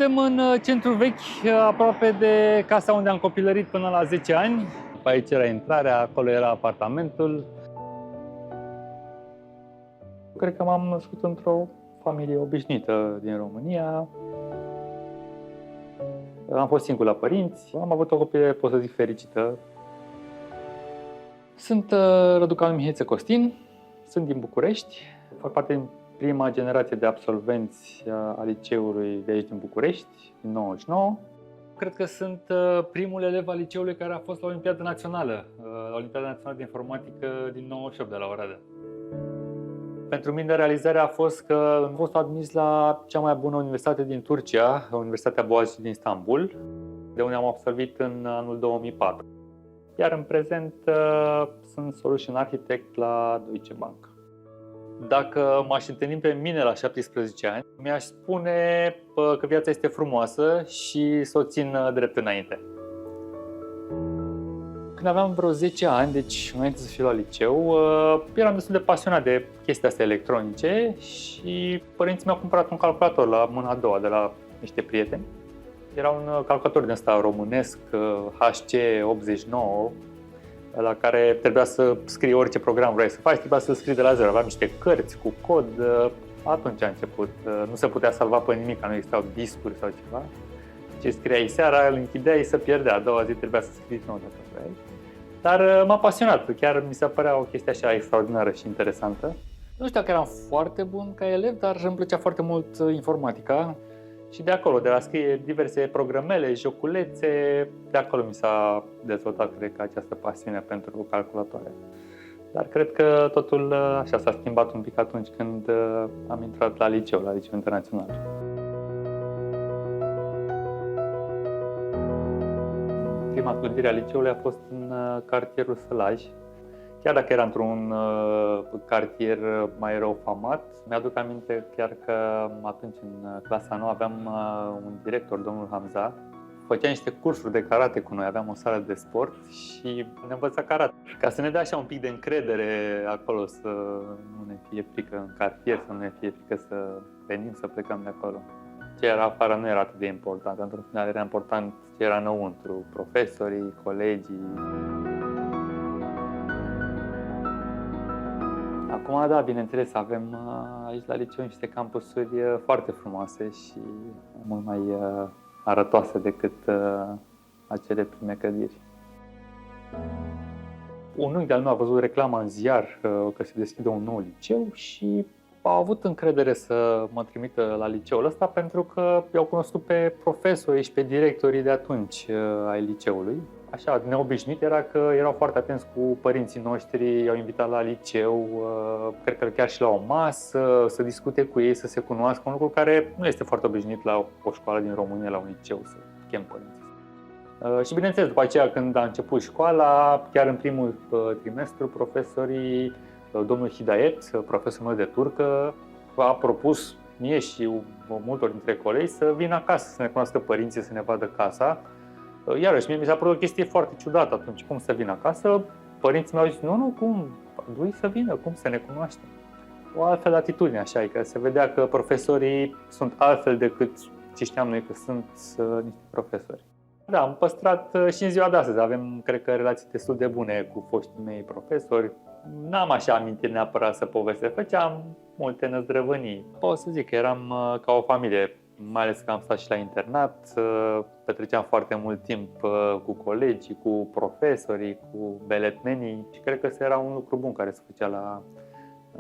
Suntem în centrul vechi, aproape de casa unde am copilărit până la 10 ani. Aici era intrarea, acolo era apartamentul. Cred că m-am născut într-o familie obișnuită din România. Am fost singur la părinți, am avut o copilărie, pot să zic, fericită. Sunt Răducanu Mihaiță Costin, sunt din București, fac parte din prima generație de absolvenți a liceului de aici din București, din 99. Cred că sunt primul elev al liceului care a fost la Olimpiada Națională, la Olimpiada Națională de Informatică din 98 de la Oradea. Pentru mine realizarea a fost că am fost admis la cea mai bună universitate din Turcia, Universitatea Boğaziçi din Istanbul, de unde am absolvit în anul 2004. Iar în prezent sunt Solution Architect la Deutsche Bank. Dacă m-aș întâlni pe mine la 17 ani, mi-aș spune că viața este frumoasă și să o țin drept înainte. Când aveam vreo 10 ani, deci înainte să fiu la liceu, eram destul de pasionat de chestii astea electronice și părinții mi-au cumpărat un calculator la mâna a doua de la niște prieteni. Era un calculator din ăsta românesc, HC89, la care trebuia să scrii orice program vrei să faci, trebuia să-l scrii de la zero. Aveam niște cărți cu cod, atunci a început. Nu se putea salva pe nimic, nu existau discuri sau ceva. Ce scriai seara, îl închideai, se pierdea. A doua zi trebuia să scrii nou dacă vrei. Dar m-a pasionat, chiar mi se părea o chestie așa extraordinară și interesantă. Nu știu dacă eram foarte bun ca elev, dar îmi plăcea foarte mult informatica. Și de acolo, de la scrie diverse programele, joculețe, de acolo mi s-a dezvoltat, cred că, această pasiune pentru calculatoare. Dar cred că totul așa s-a schimbat un pic atunci când am intrat la liceu internațional. Prima clădire a liceului a fost în cartierul Sălaj. Chiar dacă era într-un cartier mai rău famat, mi-aduc aminte chiar că atunci în clasa 9 aveam un director, domnul Hamza, făcea niște cursuri de karate cu noi, aveam o sală de sport și ne învăța karate. Ca să ne dea așa un pic de încredere acolo, să nu ne fie frică în cartier, să nu ne fie frică să venim, să plecăm de acolo. Ce era afară nu era atât de important, într-un final era important ce era înăuntru, profesorii, colegii. Acum, da, bineînțeles, avem aici la liceu niște campusuri foarte frumoase și mult mai arătoase decât acele prime clădiri. Un unchi de-al meu a văzut reclama în ziar că se deschide un nou liceu și a avut încredere să mă trimită la liceul ăsta pentru că i-au cunoscut pe profesorii și pe directorii de atunci ai liceului. Așa, neobișnuit era că erau foarte atenți cu părinții noștri, i-au invitat la liceu, cred că chiar și la o masă, să discute cu ei, să se cunoască, un lucru care nu este foarte obișnuit la o școală din România, la un liceu, să chem părinții. Și bineînțeles, după aceea, când a început școala, chiar în primul trimestru, profesorii, domnul Hidayet, profesorul meu de turcă, a propus mie și multor dintre colegi să vină acasă, să ne cunoască părinții, să ne vadă casa. Iarăși, mie mi s-a părut o chestie foarte ciudată atunci, cum să vină acasă. Părinții mi-au zis, nu, cum, lui să vină, cum să ne cunoaștem. O altfel de atitudine, așa, că se vedea că profesorii sunt altfel decât ce știam noi că sunt niște profesori. Da, am păstrat și în ziua de astăzi, avem, cred că, relații destul de bune cu foștii mei profesori. N-am așa amintiri neapărat să povestesc, făceam multe năzdrăvănii. Pot să zic că eram ca o familie. Mai ales că am stat și la internat, petreceam foarte mult timp cu colegii, cu profesorii, cu beletmenii și cred că era un lucru bun care se făcea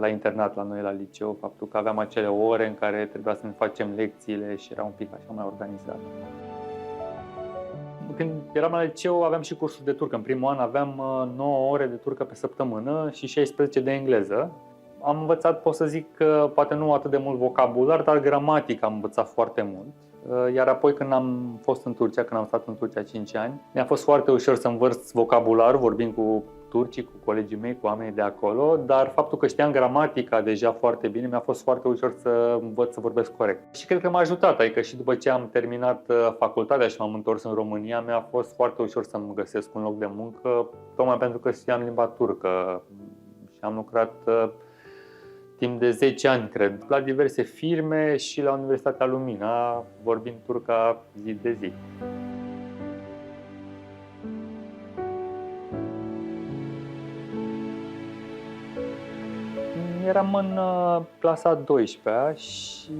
la internat, la noi la liceu, faptul că aveam acele ore în care trebuia să ne facem lecțiile și era un pic așa mai organizat. Când eram la liceu aveam și cursuri de turcă. În primul an aveam 9 ore de turcă pe săptămână și 16 de engleză. Am învățat, pot să zic, poate nu atât de mult vocabular, dar gramatic am învățat foarte mult. Iar apoi când am fost în Turcia, când am stat în Turcia 5 ani, mi-a fost foarte ușor să învăț vocabular, vorbind cu turcii, cu colegii mei, cu oamenii de acolo, dar faptul că știam gramatica deja foarte bine, mi-a fost foarte ușor să învăț să vorbesc corect. Și cred că m-a ajutat, adică și după ce am terminat facultatea și m-am întors în România, mi-a fost foarte ușor să-mi găsesc un loc de muncă, tocmai pentru că știam limba turcă și am lucrat timp de 10 ani, cred, la diverse firme și la Universitatea Lumina, vorbind turca zi de zi. Eram în clasa a 12-a și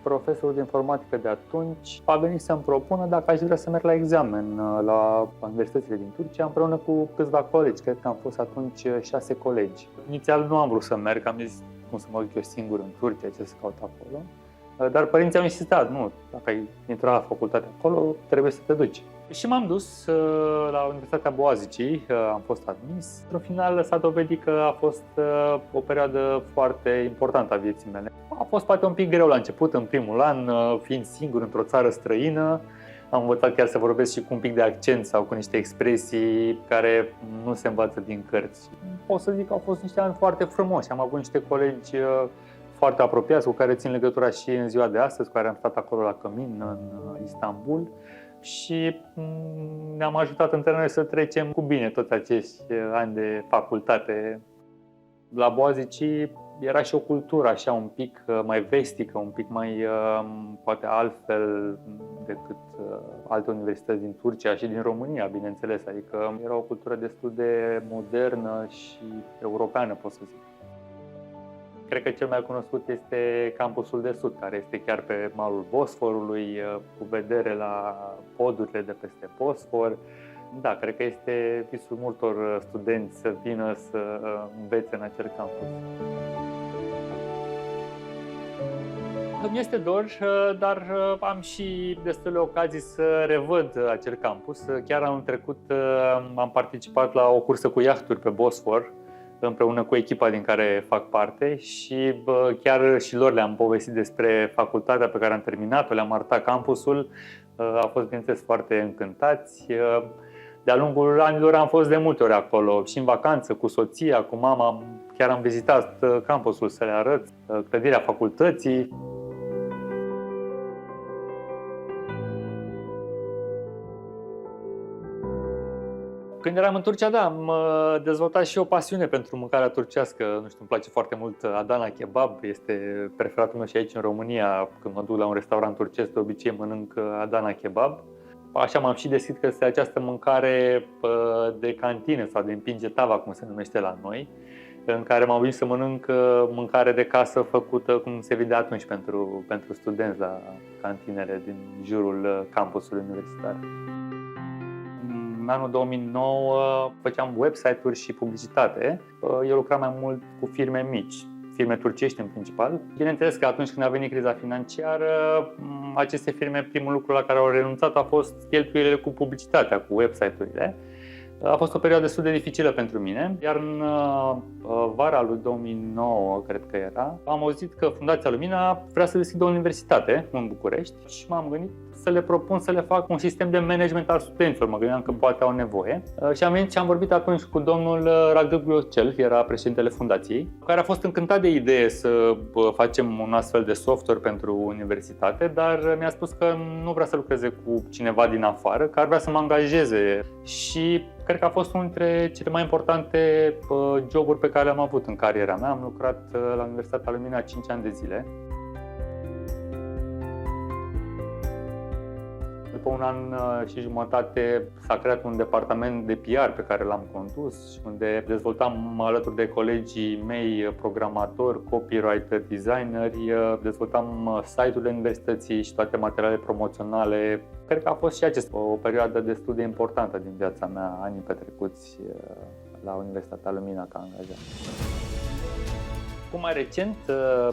profesorul de informatică de atunci a venit să-mi propună dacă aș vrea să merg la examen la universitățile din Turcia împreună cu câțiva colegi. Cred că am fost atunci 6 colegi. Inițial nu am vrut să merg, am zis cum să mă duc eu singur în Turcia, ce să caut acolo. Dar părinții au insistat, nu, dacă ai intrat la facultate acolo, trebuie să te duci. Și m-am dus la Universitatea Boğaziçi, am fost admis. În final s-a dovedit că a fost o perioadă foarte importantă a vieții mele. A fost poate un pic greu la început, în primul an, fiind singur într-o țară străină. Am învățat chiar să vorbesc și cu un pic de accent sau cu niște expresii care nu se învață din cărți. Pot să zic că au fost niște ani foarte frumoși. Am avut niște colegi foarte apropiați cu care țin legătura și în ziua de astăzi, cu care am stat acolo la Cămin, în Istanbul. Și ne-am ajutat între noi să trecem cu bine toți acești ani de facultate. La Boğaziçi era și o cultură așa un pic mai vestică, un pic mai poate altfel decât alte universități din Turcia și din România, bineînțeles. Adică era o cultură destul de modernă și europeană, pot să zic. Cred că cel mai cunoscut este campusul de sud, care este chiar pe malul Bosforului, cu vedere la podurile de peste Bosfor. Da, cred că este visul multor studenți să vină să învețe în acel campus. Îmi este dor, dar am și destule ocazii să revăd acel campus. Chiar anul trecut am participat la o cursă cu iahturi pe Bosfor, împreună cu echipa din care fac parte și chiar și lor le-am povestit despre facultatea pe care am terminat-o, le-am arătat campusul, au fost, bineînțeles, foarte încântați. De-a lungul anilor am fost de multe ori acolo, și în vacanță, cu soția, cu mama, chiar am vizitat campusul să le arăt, clădirea facultății. Când eram în Turcia, da, am dezvoltat și o pasiune pentru mâncarea turcească. Nu știu, îmi place foarte mult Adana Kebab, este preferatul meu și aici în România. Când mă duc la un restaurant turcesc, de obicei mănânc Adana Kebab. Așa m-am și deschis că este această mâncare de cantină sau de împinge tava, cum se numește la noi, în care m-am venit să mănânc mâncare de casă făcută cum se vede atunci pentru studenți la cantinele din jurul campusului universitar. În anul 2009 făceam website-uri și publicitate. Eu lucram mai mult cu firme mici, firme turcești în principal. Bineînțeles că atunci când a venit criza financiară, aceste firme, primul lucru la care au renunțat a fost cheltuielile cu publicitatea, cu website-urile. A fost o perioadă destul de dificilă pentru mine, iar în vara lui 2009, cred că era, am auzit că Fundația Lumina vrea să deschidă o universitate în București și m-am gândit să le propun să le fac un sistem de management al studenților. Mă gândeam că poate au nevoie. Și am venit și am vorbit atunci cu domnul Ragăb Glocel, era președintele fundației, care a fost încântat de idee să facem un astfel de software pentru universitate, dar mi-a spus că nu vrea să lucreze cu cineva din afară, că ar vrea să mă angajeze. Și cred că a fost unul dintre cele mai importante joburi pe care le-am avut în cariera mea. Am lucrat la Universitatea Lumina 5 ani de zile. După un an și jumătate s-a creat un departament de PR pe care l-am condus și unde dezvoltam alături de colegii mei programatori, copywriter, designeri, dezvoltam site-urile universității și toate materialele promoționale. Cred că a fost și acesta o perioadă destul de importantă din viața mea, anii petrecuți la Universitatea Lumina ca angajat. Mai recent,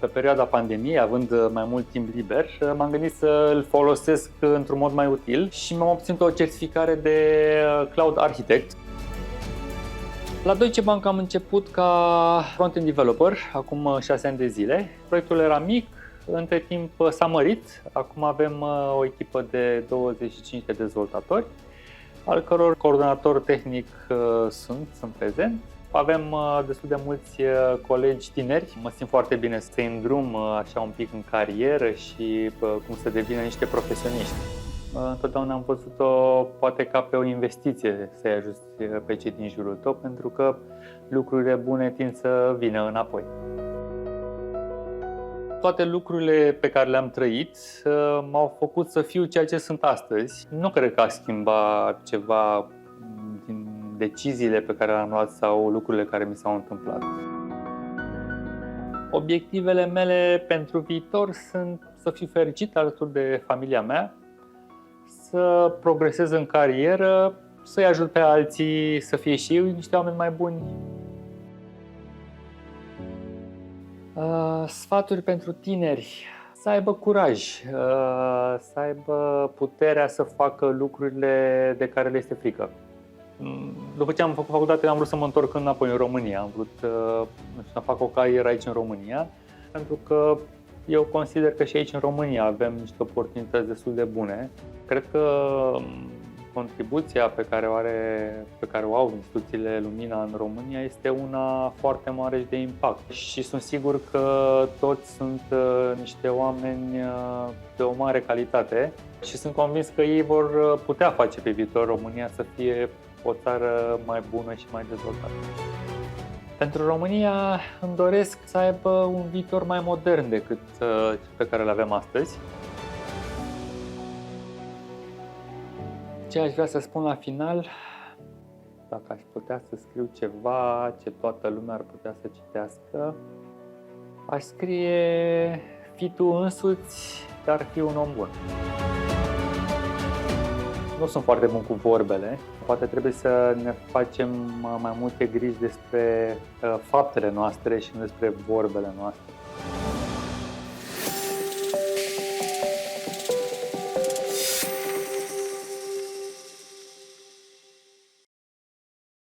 pe perioada pandemiei, având mai mult timp liber, m-am gândit să îl folosesc într-un mod mai util și mi-am obținut o certificare de Cloud Architect. La Deutsche Bank am început ca front-end developer, acum 6 ani de zile. Proiectul era mic, între timp s-a mărit. Acum avem o echipă de 25 de dezvoltatori, al căror coordonator tehnic sunt prezent. Avem destul de mulți colegi tineri. Mă simt foarte bine să-i îndrum așa un pic în carieră și cum să devină niște profesioniști. Întotdeauna am văzut-o poate ca pe o investiție să-i ajuți pe cei din jurul tău, pentru că lucrurile bune tind să vină înapoi. toate lucrurile pe care le-am trăit m-au făcut să fiu ceea ce sunt astăzi. Nu cred că a schimbat ceva din deciziile pe care le-am luat sau lucrurile care mi s-au întâmplat. Obiectivele mele pentru viitor sunt să fiu fericit alături de familia mea, să progresez în carieră, să-i ajut pe alții să fie și ei niște oameni mai buni. Sfaturi pentru tineri: să aibă curaj, să aibă puterea să facă lucrurile de care le este frică. După ce am făcut facultate, am vrut să mă întorc înapoi în România. Am vrut să fac o carieră aici în România, pentru că eu consider că și aici în România avem niște oportunități destul de bune. Cred că contribuția pe care o au instituțiile Lumina în România este una foarte mare și de impact. Și sunt sigur că toți sunt niște oameni de o mare calitate și sunt convins că ei vor putea face pe viitor România să fie o țară mai bună și mai dezvoltată. Pentru România îmi doresc să aibă un viitor mai modern decât cel pe care îl avem astăzi. Ce aș vrea să spun la final, dacă aș putea să scriu ceva ce toată lumea ar putea să citească, aș scrie: fii tu însuți, dar fii un om bun. Nu sunt foarte bun cu vorbele, poate trebuie să ne facem mai multe griji despre faptele noastre și nu despre vorbele noastre.